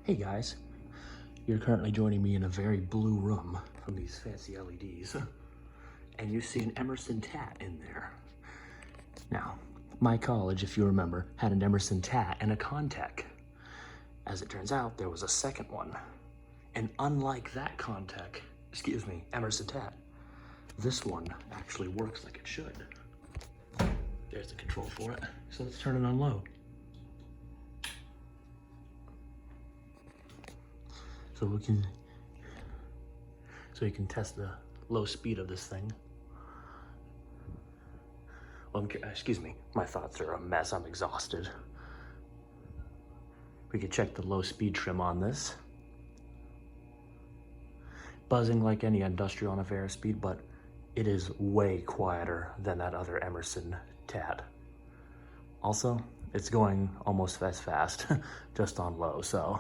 Hey guys, you're currently joining me in a very blue room from these fancy LEDs, and you see an Emerson Tat in there. Now, my college, if you remember, had an Emerson Tat and a Contech. As it turns out, there was a second one, and unlike that Emerson Tat, this one actually works like it should. There's the control for it, so let's turn it on low. So you can test the low speed of this thing. Well, excuse me, my thoughts are a mess, I'm exhausted. We could check the low speed trim on this. Buzzing like any industrial on a fair speed, but it is way quieter than that other Emerson Tat. Also, it's going almost as fast, just on low, so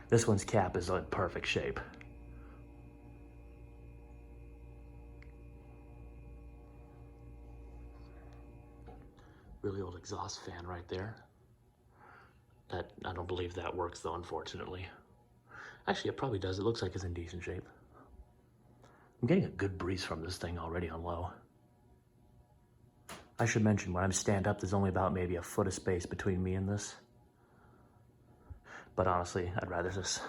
this one's cap is in perfect shape. Really old exhaust fan right there. I don't believe that works though, unfortunately. Actually, it probably does. It looks like it's in decent shape. I'm getting a good breeze from this thing already on low. I should mention, when I'm stand up, there's only about maybe a foot of space between me and this. But honestly, I'd rather just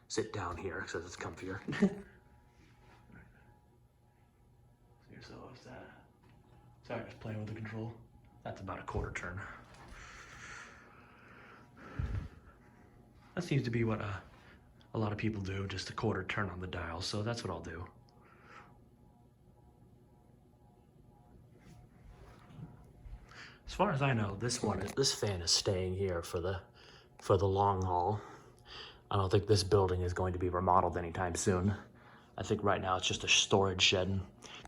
sit down here because it's comfier. So what's that? Sorry, just playing with the control. That's about a quarter turn. That seems to be what a lot of people do, just a quarter turn on the dial, so that's what I'll do. As far as I know, this fan is staying here for the long haul. I don't think this building is going to be remodeled anytime soon. I think right now it's just a storage shed.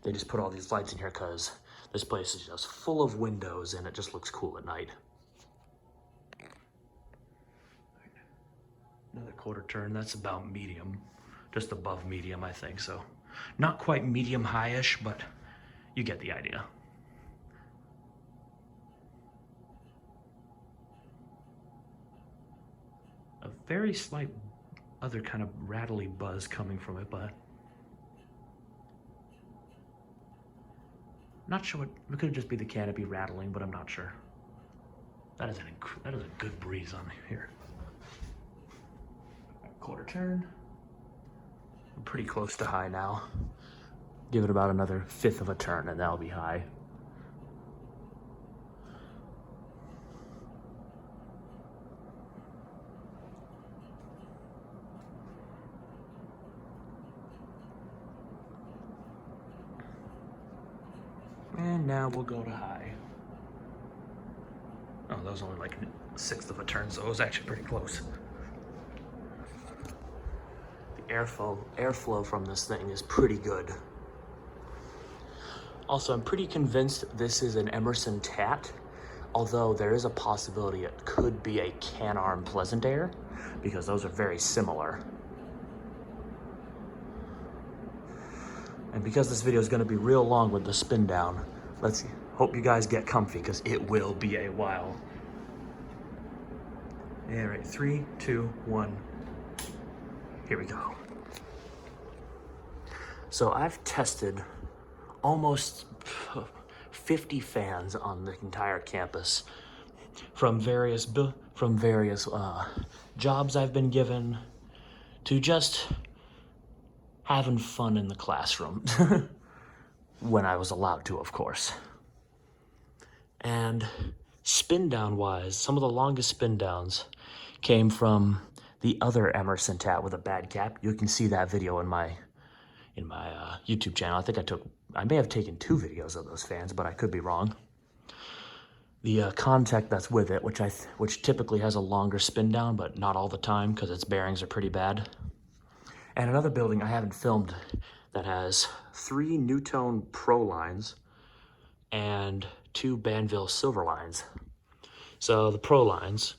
They just put all these lights in here because this place is just full of windows and it just looks cool at night. Another quarter turn, that's about medium. Just above medium, I think, so. Not quite medium high-ish, but you get the idea. A very slight other kind of rattly buzz coming from it, but not sure it could just be the canopy rattling, but I'm not sure. That is a good breeze on here. Quarter turn. I'm pretty close to high now. Give it about another fifth of a turn and that'll be high. And now we'll go to high. Oh, that was only like a sixth of a turn, so it was actually pretty close. The airflow from this thing is pretty good. Also, I'm pretty convinced this is an Emerson Tat, although there is a possibility it could be a Can-Arm Pleasant Air, because those are very similar. And because this video is going to be real long with the spin down, let's hope you guys get comfy because it will be a while. All right, 3, 2, 1. Here we go. So I've tested almost 50 fans on the entire campus from various jobs I've been given to just having fun in the classroom when I was allowed to, of course. And spin down wise, some of the longest spin downs came from the other Emerson Tat with a bad cap. You can see that video in my YouTube channel. I may have taken 2 videos of those fans, but I could be wrong. The Contech that's with it, which typically has a longer spin down, but not all the time because its bearings are pretty bad. And another building I haven't filmed that has 3 Newtone Pro lines and 2 Banville Silver lines. So the Pro lines,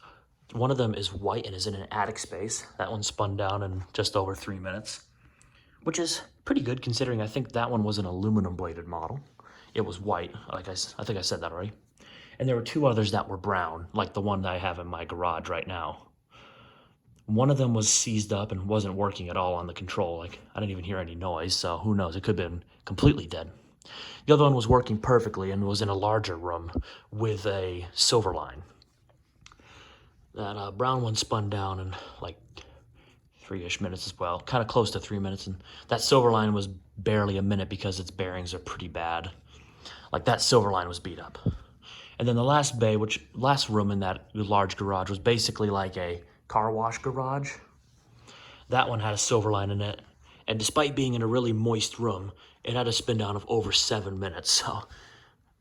one of them is white and is in an attic space. That one spun down in just over 3 minutes, which is pretty good considering I think that one was an aluminum bladed model. It was white, I think I said that already. And there were 2 others that were brown, like the one that I have in my garage right now. One of them was seized up and wasn't working at all on the control. Like, I didn't even hear any noise, so who knows? It could have been completely dead. The other one was working perfectly and was in a larger room with a silver line. That brown one spun down in like 3-ish minutes as well, kind of close to 3 minutes, and that silver line was barely a minute because its bearings are pretty bad. Like, that silver line was beat up. And then the last bay, last room in that large garage was basically like a car wash garage. That one had a silver line in it, and despite being in a really moist room, it had a spin down of over 7 minutes, so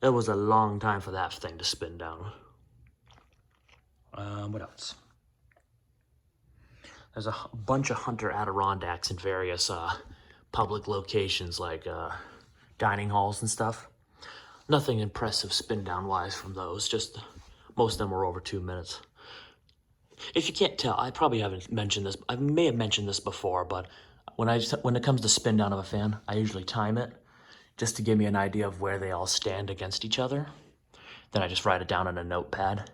it was a long time for that thing to spin down. What else? There's a bunch of hunter Adirondacks in various public locations like dining halls and stuff. Nothing impressive spin down wise from those, just most of them were over 2 minutes. If you can't tell, I probably haven't mentioned this. I may have mentioned this before, but when it comes to spin down of a fan, I usually time it just to give me an idea of where they all stand against each other. Then I just write it down on a notepad.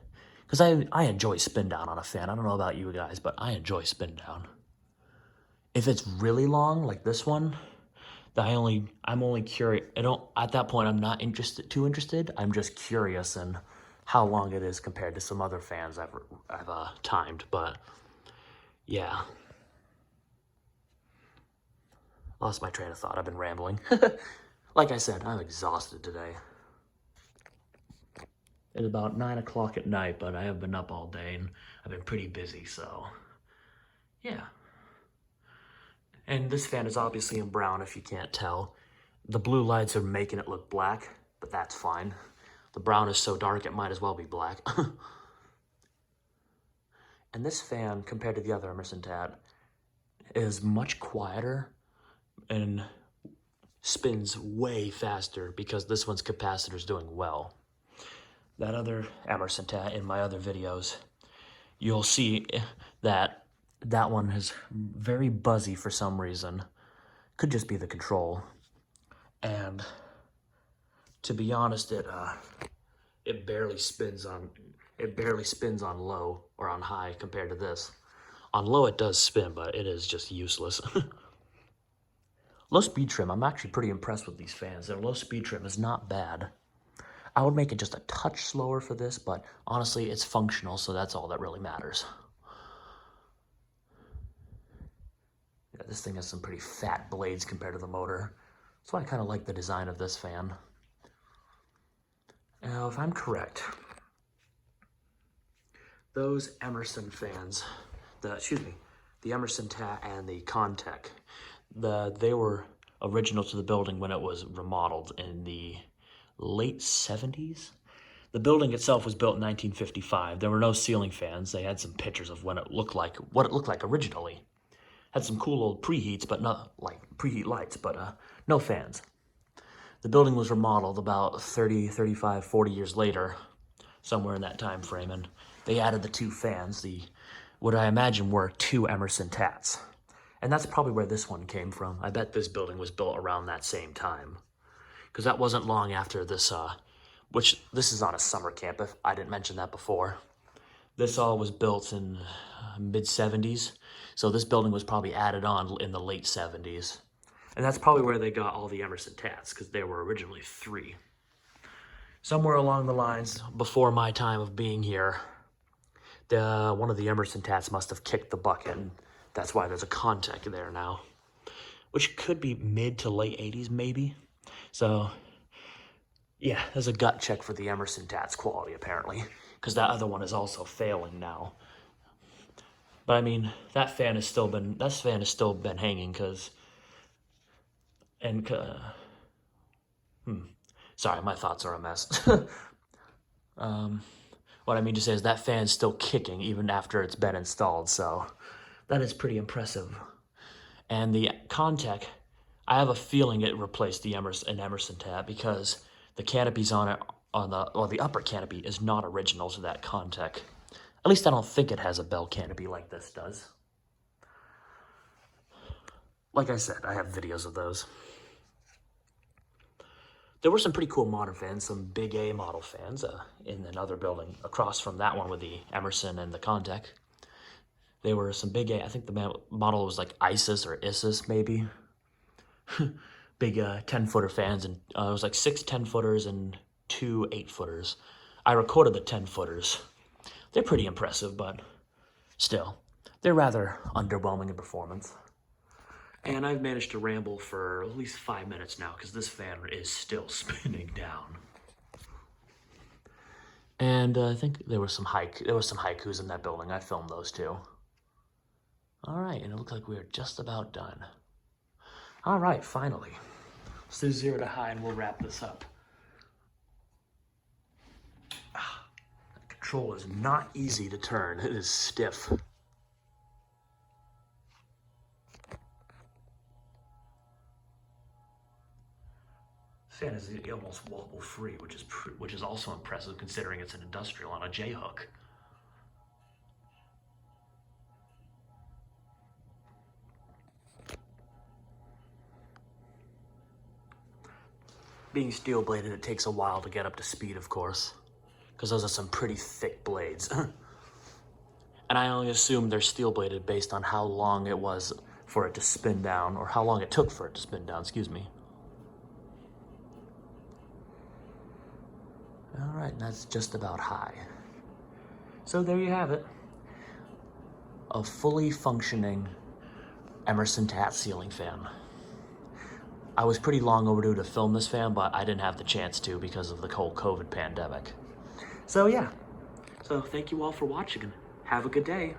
Because I enjoy spin down on a fan. I don't know about you guys, but I enjoy spin down. If it's really long, like this one, I'm only curious. At that point, I'm not too interested. I'm just curious in how long it is compared to some other fans I've timed. But yeah, lost my train of thought. I've been rambling. Like I said, I'm exhausted today. It's about 9 o'clock at night, but I have been up all day and I've been pretty busy, so yeah. And this fan is obviously in brown if you can't tell. The blue lights are making it look black, but that's fine. The brown is so dark it might as well be black. And this fan, compared to the other Emerson Tat, is much quieter and spins way faster because this one's capacitor is doing well. That other Emerson Tat in my other videos, you'll see that one is very buzzy for some reason. Could just be the control. And to be honest, it barely spins on low or on high compared to this. On low it does spin, but it is just useless. Low speed trim, I'm actually pretty impressed with these fans. Their low speed trim is not bad. I would make it just a touch slower for this, but honestly, it's functional, so that's all that really matters. Yeah, this thing has some pretty fat blades compared to the motor. That's why I kind of like the design of this fan. Now, if I'm correct, those Emerson fans, the Emerson Tat and the Contec, they were original to the building when it was remodeled in the late 70s. The building itself was built in 1955. There were no ceiling fans. They had some pictures of what it looked like originally. Had some cool old preheats, but not like preheat lights, but no fans. The building was remodeled about 30, 35, 40 years later, somewhere in that time frame, and they added the 2 fans, what I imagine were 2 Emerson Tats. And that's probably where this one came from. I bet this building was built around that same time. Because that wasn't long after this, which this is on a summer camp, if I didn't mention that before. This all was built in mid-70s, so this building was probably added on in the late 70s. And that's probably where they got all the Emerson Tats, because they were originally 3. Somewhere along the lines, before my time of being here, one of the Emerson Tats must have kicked the bucket, and that's why there's a Contec there now. Which could be mid to late 80s, maybe. So, yeah, there's a gut check for the Emerson Tat's quality, apparently, because that other one is also failing now. But I mean, that fan has still been hanging, sorry, my thoughts are a mess. What I mean to say is that fan's still kicking even after it's been installed, so that is pretty impressive. And the Contec, I have a feeling it replaced an Emerson Tat because the canopies on it, the upper canopy is not original to that Contec. At least I don't think it has a bell canopy like this does. Like I said, I have videos of those. There were some pretty cool modern fans, some big A model fans in another building across from that one with the Emerson and the Contec. They were some big, I think the model was like ISIS or ISIS maybe. Big 10-footer fans, and it was like 6 10-footers and 2 8-footers. I recorded the 10-footers. They're pretty impressive, but still, they're rather underwhelming in performance. And I've managed to ramble for at least 5 minutes now because this fan is still spinning down. And I think there was some haikus in that building. I filmed those too. All right, and it looks like we're just about done. All right, finally. Let's do 0 to high and we'll wrap this up. The control is not easy to turn. It is stiff. This fan is almost wobble free, which is also impressive considering it's an industrial on a J-hook. Being steel bladed, it takes a while to get up to speed, of course, because those are some pretty thick blades. And I only assume they're steel bladed based on how long it was for it to spin down, or how long it took for it to spin down, excuse me. All right, that's just about high. So there you have it. A fully functioning Emerson Tat ceiling fan. I was pretty long overdue to film this fan, but I didn't have the chance to because of the whole COVID pandemic. So yeah. So thank you all for watching and have a good day.